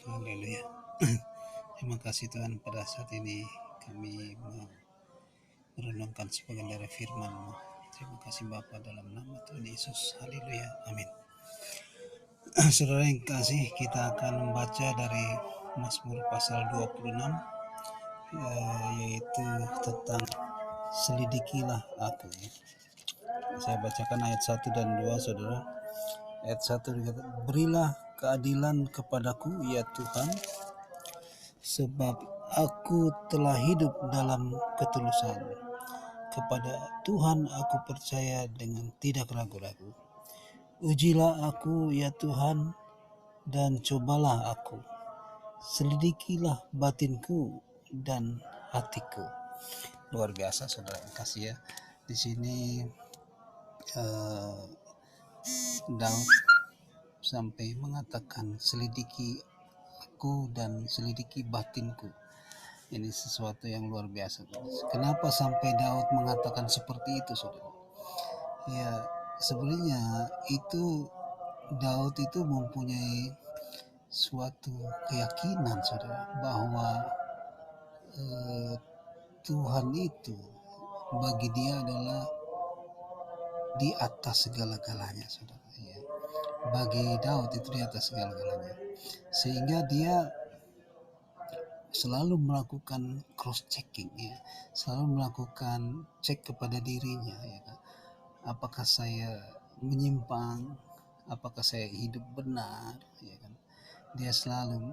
Haleluya. Terima kasih Tuhan, pada saat ini kami merenungkan sebagian dari firman-Mu. Terima kasih Bapa, dalam nama Tuhan Yesus. Haleluya. Amin. Saudara yang kasih, kita akan membaca dari Mazmur pasal 26, yaitu tentang selidikilah aku. Saya bacakan ayat 1 dan 2, saudara. Ayat 1 dikata, berilah keadilan kepadaku ya Tuhan, sebab aku telah hidup dalam ketulusan. Kepada Tuhan aku percaya dengan tidak ragu-ragu. Ujilah aku ya Tuhan, dan cobalah aku. Selidikilah batinku dan hatiku. Luar biasa saudara yang kasih ya. Di sini Daud sampai mengatakan selidiki aku dan selidiki batinku. Ini sesuatu yang luar biasa. Kenapa sampai Daud mengatakan seperti itu, saudara? Ya, sebenarnya itu Daud itu mempunyai suatu keyakinan, saudara, bahwa Tuhan itu bagi dia adalah di atas segala-galanya, saudara. Ya. Bagi Daud itu di atas segala-galanya, sehingga dia selalu melakukan cross checking, ya, selalu melakukan cek kepada dirinya, ya kan? Apakah saya menyimpang, apakah saya hidup benar, ya kan? Dia selalu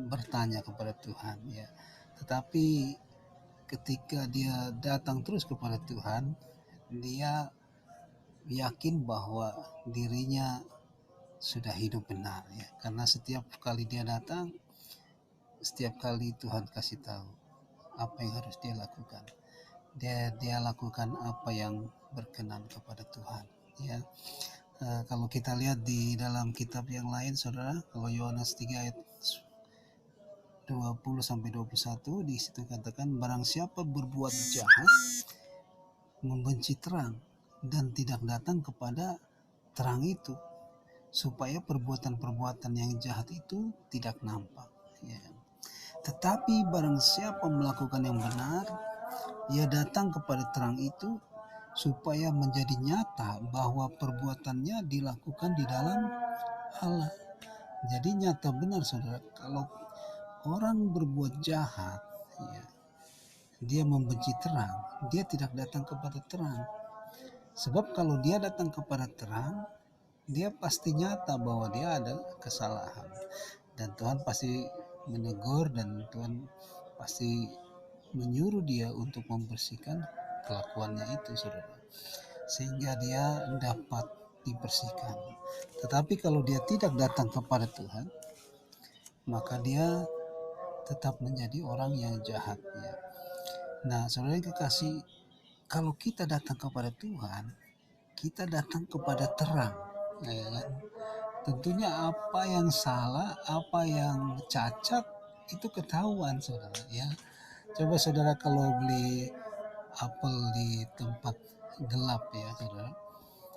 bertanya kepada Tuhan, ya. Tetapi ketika dia datang terus kepada Tuhan, dia yakin bahwa dirinya sudah hidup benar, ya, karena setiap kali dia datang, setiap kali Tuhan kasih tahu apa yang harus dia lakukan. Dia lakukan apa yang berkenan kepada Tuhan. Ya, kalau kita lihat di dalam kitab yang lain, saudara, kalau Yohanes 3 ayat 20 sampai 21, di situ katakan, barang siapa berbuat jahat, membenci terang dan tidak datang kepada terang itu, supaya perbuatan-perbuatan yang jahat itu tidak nampak. Ya. Tetapi barang siapa melakukan yang benar, ia datang kepada terang itu, supaya menjadi nyata bahwa perbuatannya dilakukan di dalam Allah. Jadi nyata benar, saudara, kalau orang berbuat jahat, ya, dia membenci terang, dia tidak datang kepada terang. Sebab kalau dia datang kepada terang, dia pasti nyata bahwa dia ada kesalahan, dan Tuhan pasti menegur, dan Tuhan pasti menyuruh dia untuk membersihkan kelakuannya itu, saudara, sehingga dia dapat dibersihkan. Tetapi kalau dia tidak datang kepada Tuhan, maka dia tetap menjadi orang yang jahat, ya. Nah, saudara yang kekasih, kalau kita datang kepada Tuhan, kita datang kepada terang, ya kan? Tentunya apa yang salah, apa yang cacat, itu ketahuan, saudara, ya. Coba saudara kalau beli apel di tempat gelap, ya saudara,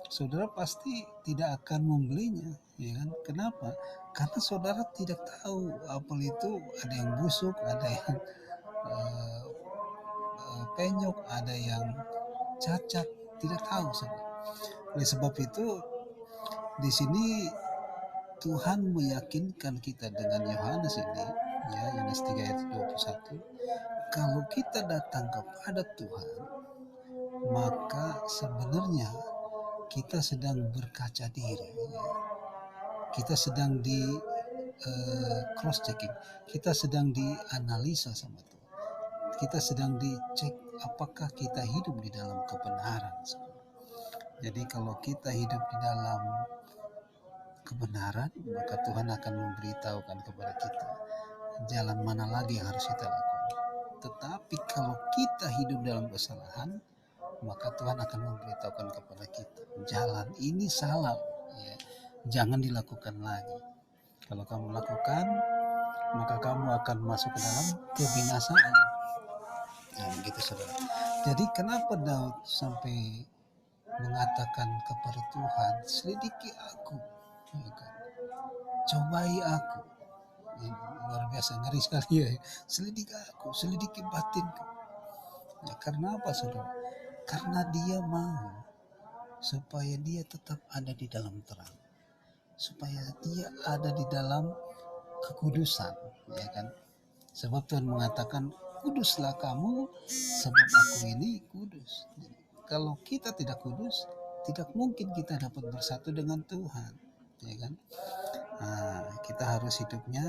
saudara pasti tidak akan membelinya, ya kan? Kenapa? Karena saudara tidak tahu apel itu ada yang busuk, ada yang penyok, ada yang cacat, tidak tahu, saudara. Oleh sebab itu, di sini Tuhan meyakinkan kita dengan Yohanes ini, ya, Yohanes 3 ayat 21, kalau kita datang kepada Tuhan, maka sebenarnya kita sedang berkaca diri, ya. Kita sedang di cross checking, kita sedang dianalisa sama Tuhan, kita sedang dicek apakah kita hidup di dalam kebenaran. Jadi kalau kita hidup di dalam kebenaran, maka Tuhan akan memberitahukan kepada kita jalan mana lagi yang harus kita lakukan. Tetapi kalau kita hidup dalam kesalahan, maka Tuhan akan memberitahukan kepada kita, jalan ini salah, ya, jangan dilakukan lagi. Kalau kamu lakukan, maka kamu akan masuk ke dalam kebinasaan. Nah, begitu, saudara. Jadi kenapa Daud sampai mengatakan kepada Tuhan, selidiki aku, ya kan? Cobai aku. Luar biasa, ngeri sekali ya. Selidiki batinku. Ya, karena apa saudara? Karena dia mau supaya dia tetap ada di dalam terang, supaya dia ada di dalam kekudusan, ya kan? Sebab Tuhan mengatakan, kuduslah kamu, sebab aku ini kudus. Jadi, kalau kita tidak kudus, tidak mungkin kita dapat bersatu dengan Tuhan, ya kan? Nah, kita harus hidupnya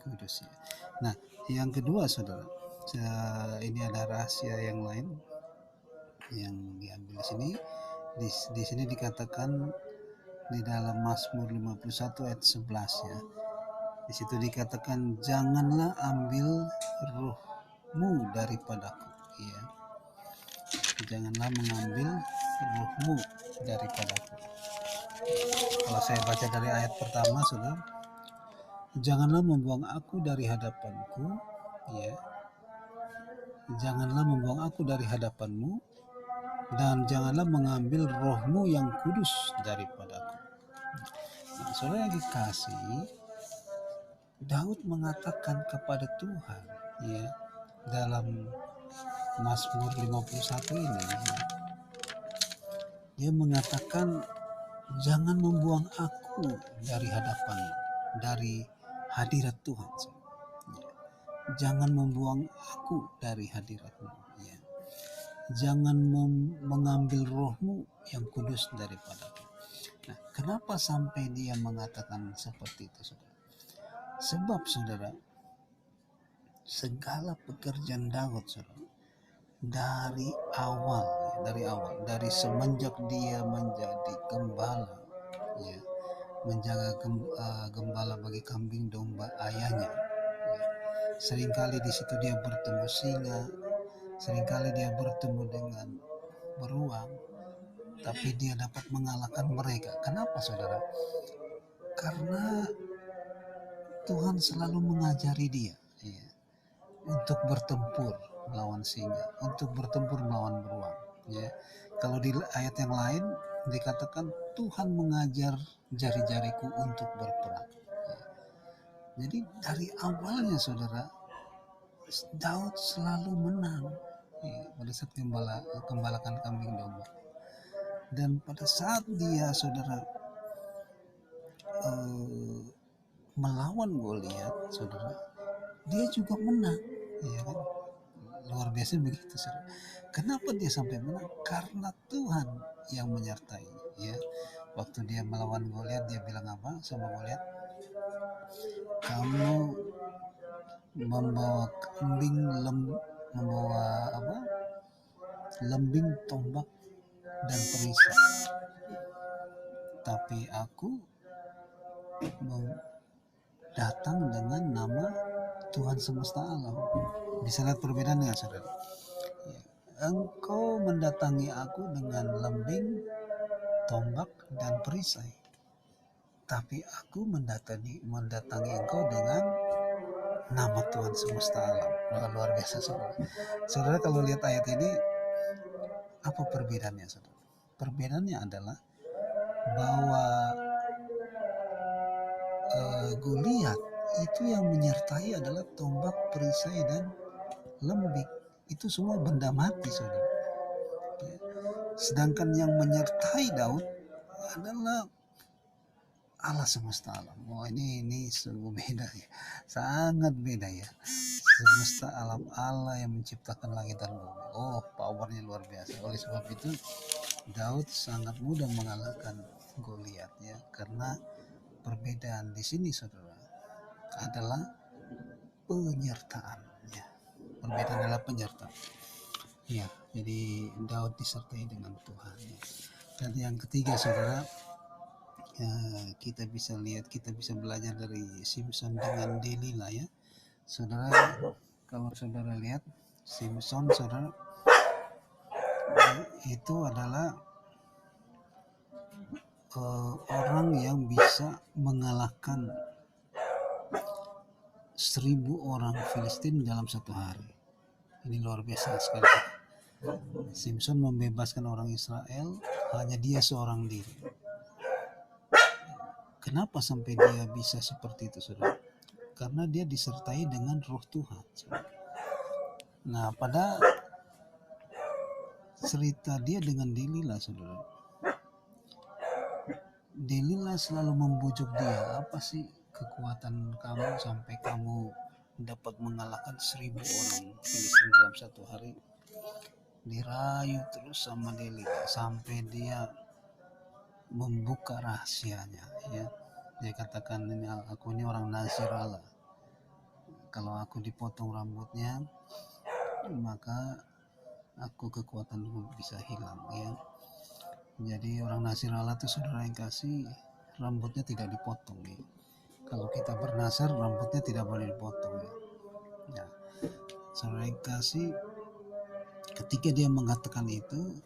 kudus ya. Nah, yang kedua saudara, ini ada rahasia yang lain yang diambil sini. Di sini dikatakan di dalam Mazmur 51 ayat 11 ya. Di situ dikatakan, janganlah ambil rohmu daripadaku, ya. Janganlah mengambil rohmu daripadaku. Kalau saya baca dari ayat pertama, saudara, janganlah membuang aku dari hadapanku, ya. Janganlah membuang aku dari hadapanmu, dan janganlah mengambil rohmu yang kudus daripadaku. Nah, saudara yang dikasih, Daud mengatakan kepada Tuhan, ya, dalam Mazmur 51 ini, ya, dia mengatakan, jangan membuang aku dari hadapan, dari hadirat Tuhan. Ya. Jangan membuang aku dari hadirat-Mu. Ya. Jangan mengambil rohmu yang kudus daripadaku. Nah, kenapa sampai dia mengatakan seperti itu, saudara? Sebab, saudara, segala pekerjaan Daud, saudara, dari awal, dari semenjak dia menjadi gembala, ya, menjaga gembala bagi kambing domba ayahnya, ya. Seringkali di situ dia bertemu singa, seringkali dia bertemu dengan beruang, tapi dia dapat mengalahkan mereka. Kenapa, saudara? Karena Tuhan selalu mengajari dia, ya, untuk bertempur melawan singa, untuk bertempur melawan beruang. Ya, kalau di ayat yang lain dikatakan Tuhan mengajar jari-jariku untuk berperang. Ya. Jadi dari awalnya, saudara, Daud selalu menang, ya, pada saat gembalakan kambing domba. Dan pada saat dia, saudara, melawan Goliat, saudara, dia juga menang, ya kan? Luar biasa begitu, saudara. Kenapa dia sampai menang? Karena Tuhan yang menyertai, ya. Waktu dia melawan Goliat, dia bilang apa sama Goliat? Kamu membawa kambing, membawa apa? Lembing, tombak, dan perisai. Tapi aku datang dengan nama Tuhan semesta alam. Bisa lihat perbedaannya, saudara. Ya. Engkau mendatangi aku dengan lembing, tombak, dan perisai. Tapi aku mendatangi engkau dengan nama Tuhan semesta alam. Luar biasa, saudara. Saudara, kalau lihat ayat ini, apa perbedaannya, saudara? Perbedaannya adalah bahwa Goliat itu yang menyertai adalah tombak, perisai, dan lembing. Itu semua benda mati, saudara. Ya. Sedangkan yang menyertai Daud adalah Allah semesta alam. Oh, ini sungguh beda ya, sangat beda ya. Semesta alam, Allah yang menciptakan langit dan bumi. Oh, powernya luar biasa. Oleh sebab itu Daud sangat mudah mengalahkan Goliat, ya, karena perbedaan di sini, saudara, adalah penyertaan, ya. Perbedaan adalah penyertaan. Ya, jadi Daud disertai dengan Tuhan, ya. Dan yang ketiga, saudara, ya, kita bisa belajar dari Simpson dengan Delila, ya. Saudara, kalau saudara lihat Simpson, saudara, itu adalah orang yang bisa mengalahkan 1000 orang Filistin dalam satu hari. Ini luar biasa sekali. Simpson membebaskan orang Israel hanya dia seorang diri. Kenapa sampai dia bisa seperti itu, saudara? karena dia disertai dengan Roh Tuhan. Nah, pada cerita dia dengan Delila, saudara, Delila selalu membujuk dia, apa sih kekuatan kamu sampai kamu dapat mengalahkan 1.000 orang Filistin dalam satu hari? Dirayu terus sama Delila sampai dia membuka rahasianya, ya. Dia katakan, ini aku ini orang Nazir Allah, kalau aku dipotong rambutnya maka aku kekuatan bisa hilang, ya. Jadi orang Nazir Allah itu, saudara yang kasih, rambutnya tidak dipotong, ya. Kalau kita bernazar rambutnya tidak boleh dipotong, ya. Ya, saudara yang kasih, ketika dia mengatakan itu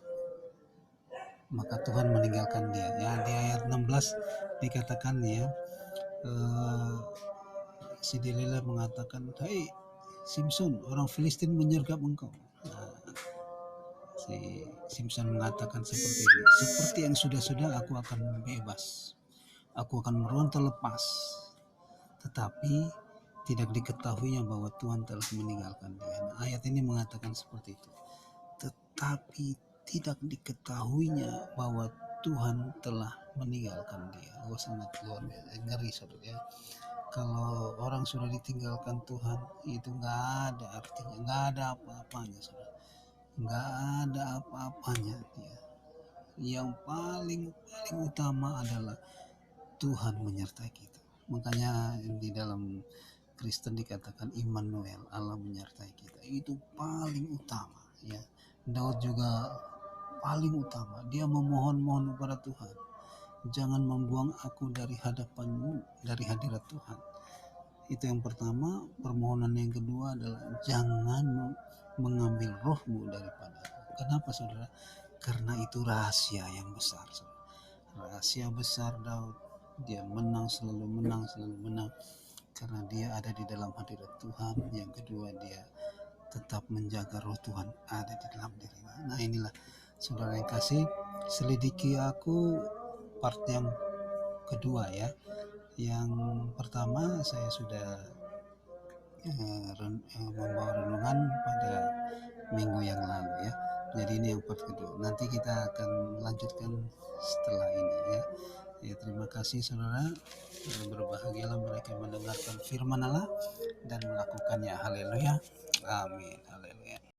maka Tuhan meninggalkan dia, ya. Di ayat 16 dikatakan, ya, si Delila mengatakan, "Hai Simpson, orang Filistin menyergap engkau." Nah, si Simpson mengatakan seperti ini, "Seperti yang sudah-sudah aku akan bebas, aku akan meronta lepas, tetapi tidak diketahuinya bahwa Tuhan telah meninggalkan dia." Nah, ayat ini mengatakan seperti itu, tetapi tidak diketahuinya bahwa Tuhan telah meninggalkan dia. Oh, sangat luar biasa, ngeri, saudara, ya. Kalau orang sudah ditinggalkan Tuhan, itu nggak ada artinya, nggak ada apa-apanya, saudara, nggak ada apa-apanya, ya. Yang paling utama adalah Tuhan menyertai kita. Makanya di dalam Kristen dikatakan Immanuel, Allah menyertai kita. Itu paling utama, ya. Daud juga paling utama, dia memohon-mohon kepada Tuhan, "Jangan membuang aku dari hadapan-Mu, dari hadirat Tuhan." Itu yang pertama. Permohonan yang kedua adalah, "Jangan mengambil roh-Mu daripada aku." Kenapa, saudara? Karena itu rahasia yang besar, saudara. Rahasia besar Daud. Dia menang, selalu menang, selalu menang, karena dia ada di dalam hadirat Tuhan. Yang kedua, dia tetap menjaga roh Tuhan ada di dalam dirinya. Nah, inilah, saudara yang kasih, selidiki aku part yang kedua, ya. Yang pertama saya sudah membawa renungan pada minggu yang lalu, ya. Jadi ini yang part kedua. Nanti kita akan lanjutkan setelah ini, ya. Ya, terima kasih, saudara. Berbahagialah mereka mendengarkan firman Allah dan melakukannya. Haleluya. Amin. Haleluya.